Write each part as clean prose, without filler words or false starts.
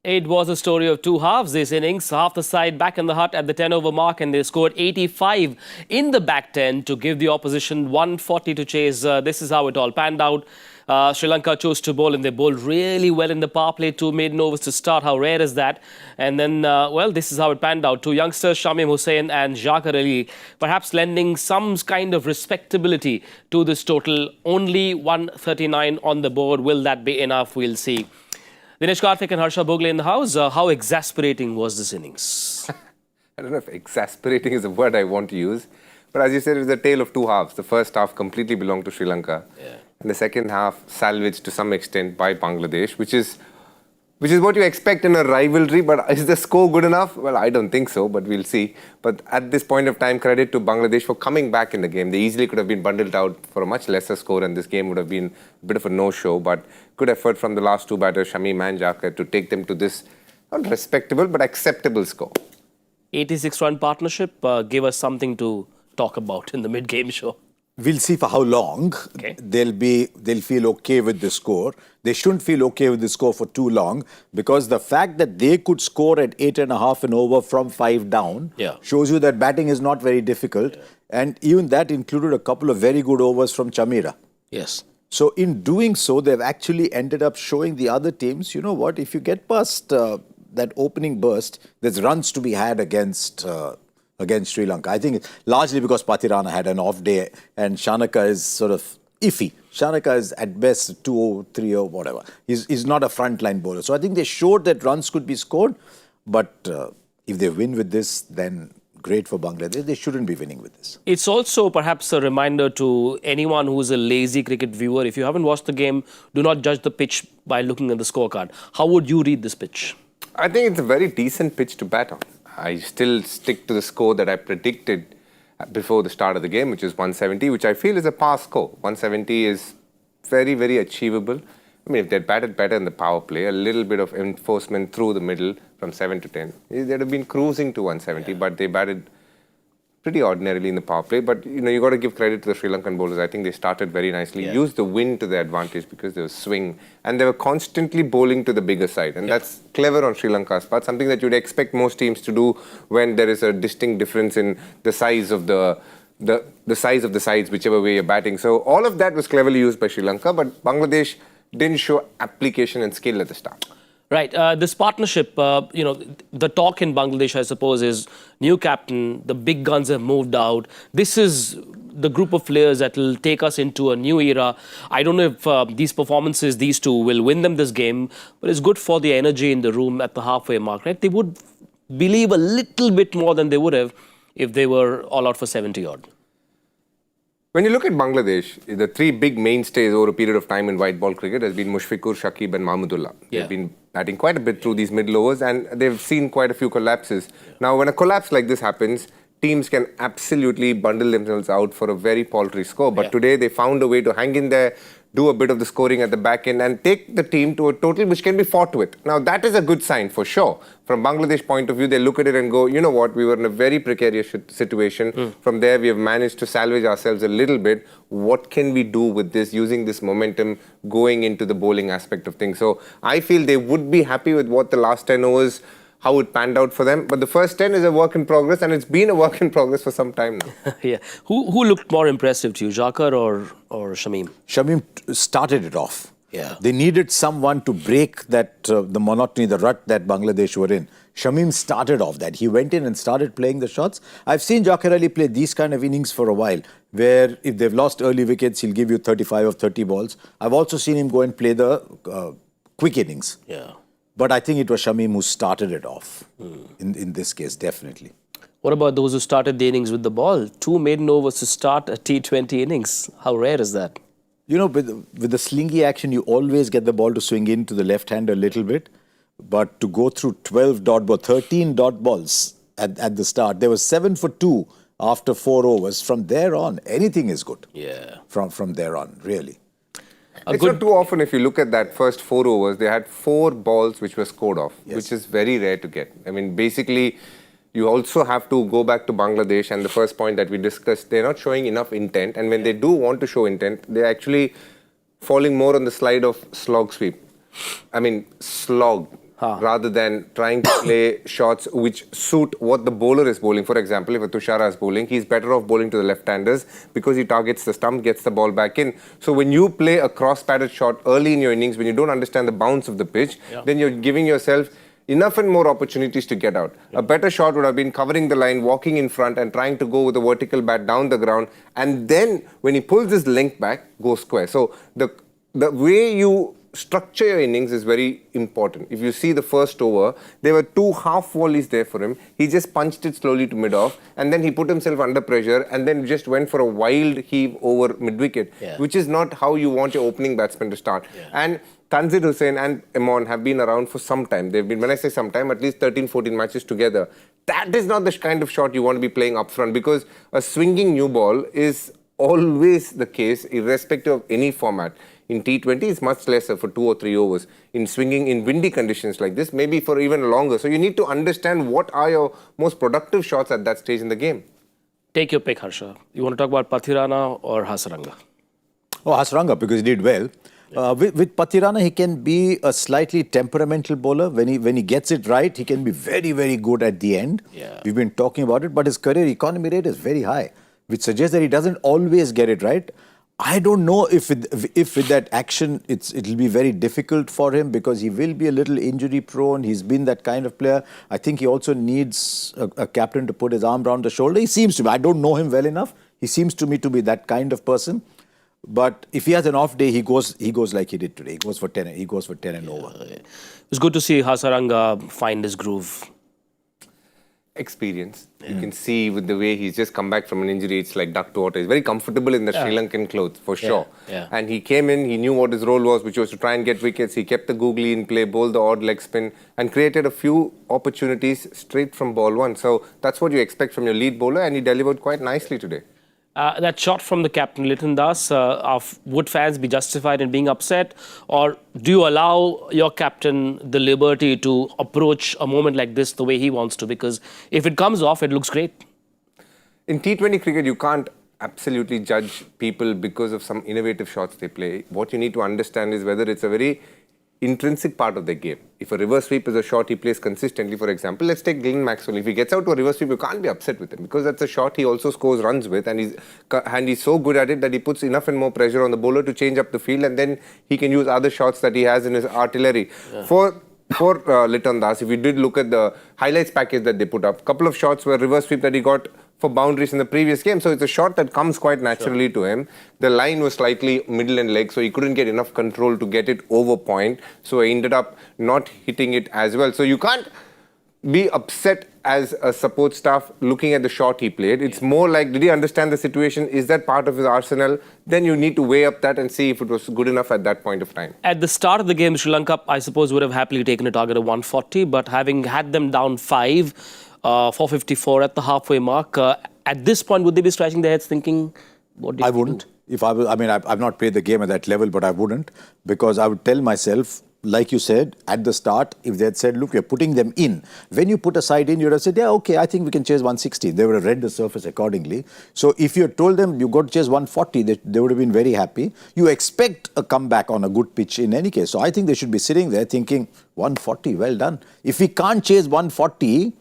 It was a story of two halves this innings. Half the side back in the hut at the 10-over mark, and they scored 85 in the back 10 to give the opposition 140 to chase. This is how it all panned out. Sri Lanka chose to bowl, and they bowled really well in the power play. 2 maiden overs to start. How rare is that? And then, well, this is how it panned out. 2 youngsters, Shamim Hussain and Jaqar Ali, perhaps lending some kind of respectability to this total. Only 139 on the board. Will that be enough? We'll see. Dinesh Karthik and Harsha Bhogle in the house. How exasperating was this innings? I don't know if exasperating is the word I want to use. But as you said, it was a tale of two halves. The first half completely belonged to Sri Lanka. Yeah. And the second half salvaged to some extent by Bangladesh, which is what you expect in a rivalry. But is the score good enough? Well, I don't think so, but we'll see. But at this point of time, credit to Bangladesh for coming back in the game. They easily could have been bundled out for a much lesser score, and this game would have been a bit of a no-show. But good effort from the last 2 batters, Shamim and Jaqar, to take them to this not respectable but acceptable score. 86-run partnership gave us something to talk about in the mid-game show. We'll see for how long. Okay. They'll feel okay with the score. They shouldn't feel okay with the score for too long, because the fact that they could score at 8.5 an over from 5 down shows you that batting is not very difficult. Yeah. And even that included a couple of very good overs from Chameera. Yes. So in doing so, they've actually ended up showing the other teams, you know what, if you get past that opening burst, there's runs to be had against Sri Lanka. I think it's largely because Pathirana had an off day and Shanaka is sort of iffy. Shanaka is at best 2-0, 3-0, whatever. He's not a frontline bowler. So I think they showed that runs could be scored. But if they win with this, then great for Bangladesh. They shouldn't be winning with this. It's also perhaps a reminder to anyone who's a lazy cricket viewer. If you haven't watched the game, do not judge the pitch by looking at the scorecard. How would you read this pitch? I think it's a very decent pitch to bat on. I still stick to the score that I predicted before the start of the game, which is 170, which I feel is a pass score. 170 is very, very achievable. I mean, if they'd batted better in the power play, a little bit of enforcement through the middle from 7 to 10, they'd have been cruising to 170, but they batted pretty ordinarily in the power play. But, you know, you got to give credit to the Sri Lankan bowlers. I think they started very nicely, used the wind to their advantage because there was swing, and they were constantly bowling to the bigger side. And that's clever on Sri Lanka's part, something that you'd expect most teams to do when there is a distinct difference in the size of the size of the sides, whichever way you're batting. So all of that was cleverly used by Sri Lanka, but Bangladesh didn't show application and skill at the start. Right. This partnership, you know, the talk in Bangladesh, I suppose, is new captain, the big guns have moved out. This is the group of players that will take us into a new era. I don't know if these performances, these two, will win them this game, but it's good for the energy in the room at the halfway mark, right? They would believe a little bit more than they would have if they were all out for 70-odd. When you look at Bangladesh, the 3 big mainstays over a period of time in white ball cricket has been Mushfiqur, Shakib and Mahmudullah. They've been batting quite a bit through these middle overs, and they've seen quite a few collapses. Now, when a collapse like this happens, teams can absolutely bundle themselves out for a very paltry score. But today they found a way to hang in there, do a bit of the scoring at the back end and take the team to a total which can be fought with. Now, that is a good sign for sure. From Bangladesh point of view, they look at it and go, you know what, we were in a very precarious situation. From there, we have managed to salvage ourselves a little bit. What can we do with this, using this momentum going into the bowling aspect of things? So I feel they would be happy with what the last 10 overs, how it panned out for them. But the first 10 is a work in progress, and it's been a work in progress for some time now. Who looked more impressive to you, Jaqar or Shamim? Shamim started it off. They needed someone to break that the monotony, the rut that Bangladesh were in. Shamim started off that. He went in and started playing the shots. I've seen Jaqar Ali play these kind of innings for a while, where if they've lost early wickets, he'll give you 35 or 30 balls. I've also seen him go and play the quick innings. But I think it was Shamim who started it off in this case, definitely. What about those who started the innings with the ball? 2 maiden overs to start a T20 innings. How rare is that? You know, with the slingy action, you always get the ball to swing in to the left hand a little bit. But to go through 12 dot balls, 13 dot balls at the start, there was 7 for 2 after 4 overs. From there on, anything is good. From there on, really. It's not too often, if you look at that first 4 overs, they had 4 balls which were scored off, which is very rare to get. I mean, basically, you also have to go back to Bangladesh, and the first point that we discussed, they're not showing enough intent. And when they do want to show intent, they're actually falling more on the slide of slog sweep. I mean, slog. rather than trying to play shots which suit what the bowler is bowling. For example, if a Tushara is bowling, he's better off bowling to the left-handers because he targets the stump, gets the ball back in. So when you play a cross-padded shot early in your innings, when you don't understand the bounce of the pitch, then you're giving yourself enough and more opportunities to get out. A better shot would have been covering the line, walking in front and trying to go with a vertical bat down the ground. And then when he pulls his length back, go square. So the way you structure your innings is very important. If you see the first over, there were 2 half volleys there for him. He just punched it slowly to mid-off and then he put himself under pressure and then just went for a wild heave over mid-wicket, which is not how you want your opening batsman to start. And Tanzir Hussain and Imran have been around for some time. They've been, when I say some time, at least 13, 14 matches together. That is not the kind of shot you want to be playing up front because a swinging new ball is always the case, irrespective of any format. In T20, it's much lesser for 2 or 3 overs. In swinging in windy conditions like this, maybe for even longer. So you need to understand what are your most productive shots at that stage in the game. Take your pick, Harsha. You want to talk about Pathirana or Hasaranga? Oh, Hasaranga, because he did well. With Pathirana, he can be a slightly temperamental bowler. When he gets it right, he can be very, very good at the end. We've been talking about it, but his career economy rate is very high, which suggests that he doesn't always get it right. I don't know if with that action, it'll be very difficult for him because he will be a little injury prone. He's been that kind of player. I think he also needs a captain to put his arm around the shoulder. He seems to be. I don't know him well enough. He seems to me to be that kind of person. But if he has an off day, he goes like he did today. He goes for 10 and over. It was good to see Hasaranga find his groove. Experience. You can see with the way he's just come back from an injury, it's like duck to water. He's very comfortable in the Sri Lankan clothes, for sure. And he came in, he knew what his role was, which was to try and get wickets. He kept the googly in play, bowled the odd leg spin, and created a few opportunities straight from ball one. So that's what you expect from your lead bowler, and he delivered quite nicely today. That shot from the captain, Liton Das, would fans be justified in being upset? Or do you allow your captain the liberty to approach a moment like this the way he wants to? Because if it comes off, it looks great. In T20 cricket, you can't absolutely judge people because of some innovative shots they play. What you need to understand is whether it's a very intrinsic part of the game. If a reverse sweep is a shot he plays consistently, for example, let's take Glenn Maxwell. If he gets out to a reverse sweep, you can't be upset with him because that's a shot he also scores runs with, and he's so good at it that he puts enough and more pressure on the bowler to change up the field, and then he can use other shots that he has in his artillery. For Liton Das, if you did look at the highlights package that they put up, a couple of shots were reverse sweep that he got for boundaries in the previous game. So it's a shot that comes quite naturally to him. The line was slightly middle and leg, so he couldn't get enough control to get it over point. So he ended up not hitting it as well. So you can't be upset as a support staff looking at the shot he played. It's more like, did he understand the situation? Is that part of his arsenal? Then you need to weigh up that and see if it was good enough at that point of time. At the start of the game, Sri Lanka, I suppose, would have happily taken a target of 140, but having had them down 5, 454 at the halfway mark, at this point, would they be scratching their heads thinking, what do you I wouldn't. If I was, I mean, I've not played the game at that level, but I wouldn't, because I would tell myself, like you said, at the start, if they had said, look, you're putting them in. When you put a side in, you would have said, yeah, okay, I think we can chase 160. They would have read the surface accordingly. So if you had told them you got to chase 140, they would have been very happy. You expect a comeback on a good pitch in any case. So I think they should be sitting there thinking, 140, well done. If we can't chase 140,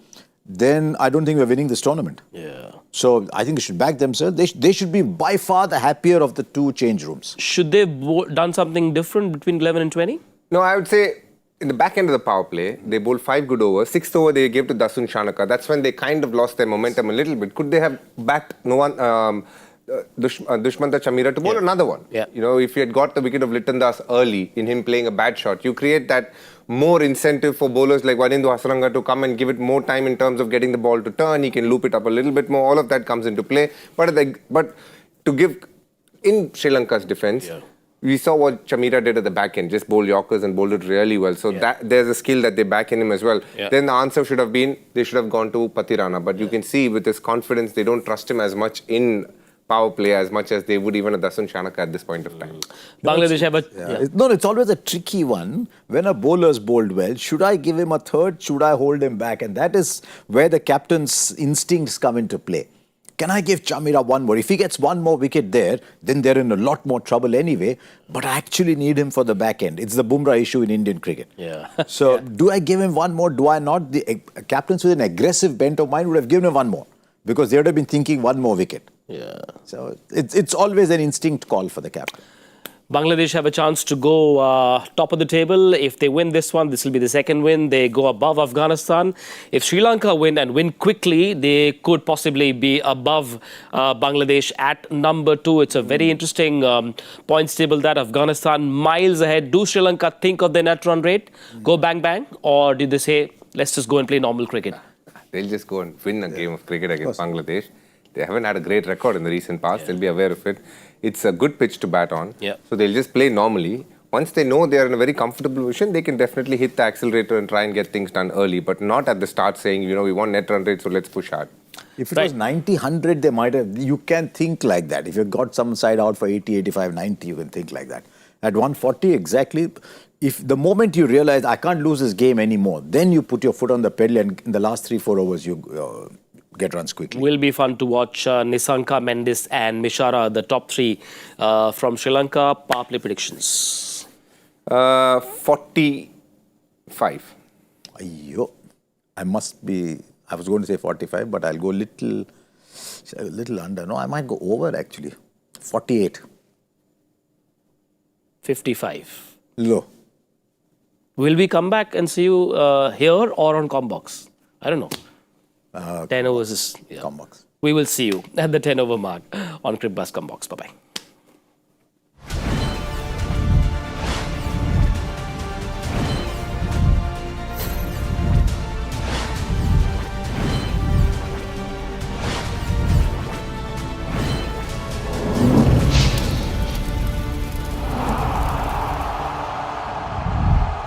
then I don't think we're winning this tournament. So I think they should back themselves. They should be by far the happier of the two change rooms. Should they have done something different between 11 and 20? No, I would say in the back end of the power play, they bowled 5 good overs. 6th over, they gave to Dasun Shanaka. That's when they kind of lost their momentum a little bit. Could they have backed Dushmantha Chamira to bowl another one? You know, if you had got the wicket of Liton Das early in him playing a bad shot, you create that more incentive for bowlers like Wanindu Hasaranga to come and give it more time in terms of getting the ball to turn. He can loop it up a little bit more. All of that comes into play. But to give in Sri Lanka's defence, we saw what Chamira did at the back end, just bowl Yorkers and bowled it really well. So that there's a skill that they back in him as well. Then the answer should have been, they should have gone to Pathirana. But you can see with his confidence, they don't trust him as much in power play as much as they would even a Dasun Shanaka at this point of time. Bangladesh have No, it's always a tricky one. When a bowler's bowled well, should I give him a third? Should I hold him back? And that is where the captain's instincts come into play. can I give Chamira one more? If he gets one more wicket there, then they're in a lot more trouble anyway. But I actually need him for the back end. It's the Bumrah issue in Indian cricket. Yeah. So do I give him one more? Do I not? The captains with an aggressive bent of mind would have given him one more because they would have been thinking one more wicket. Yeah. So it's always an instinct call for the captain. Bangladesh have a chance to go top of the table. If they win this one, this will be the second win. They go above Afghanistan. If Sri Lanka win and win quickly, they could possibly be above Bangladesh at number 2. It's a very interesting points table that Afghanistan miles ahead. Do Sri Lanka think of their net run rate? Go bang bang? Or do they say, let's just go and play normal cricket? They'll just go and win a game of cricket against Bangladesh. They haven't had a great record in the recent past. They'll be aware of it. It's a good pitch to bat on. So they'll just play normally. Once they know they're in a very comfortable position, they can definitely hit the accelerator and try and get things done early, but not at the start saying, we want net run rate, so let's push hard. If it was 90, 100, they might have. You can think like that. If you've got some side out for 80, 85, 90, you can think like that. At 140, exactly. If the moment you realize I can't lose this game anymore, then you put your foot on the pedal and in the last 3-4 overs, you get runs quickly. Will be fun to watch Nisanka, Mendes and Mishara, the top 3 from Sri Lanka. Power play predictions. 45. Ayyo. I was going to say 45, but I'll go little under. No, I might go over actually. 48. 55. Low. Will we come back and see you here or on Combox? I don't know. 10 overs is... Combox. We will see you at the 10 over mark on Cricket Buzz Combox. Bye-bye.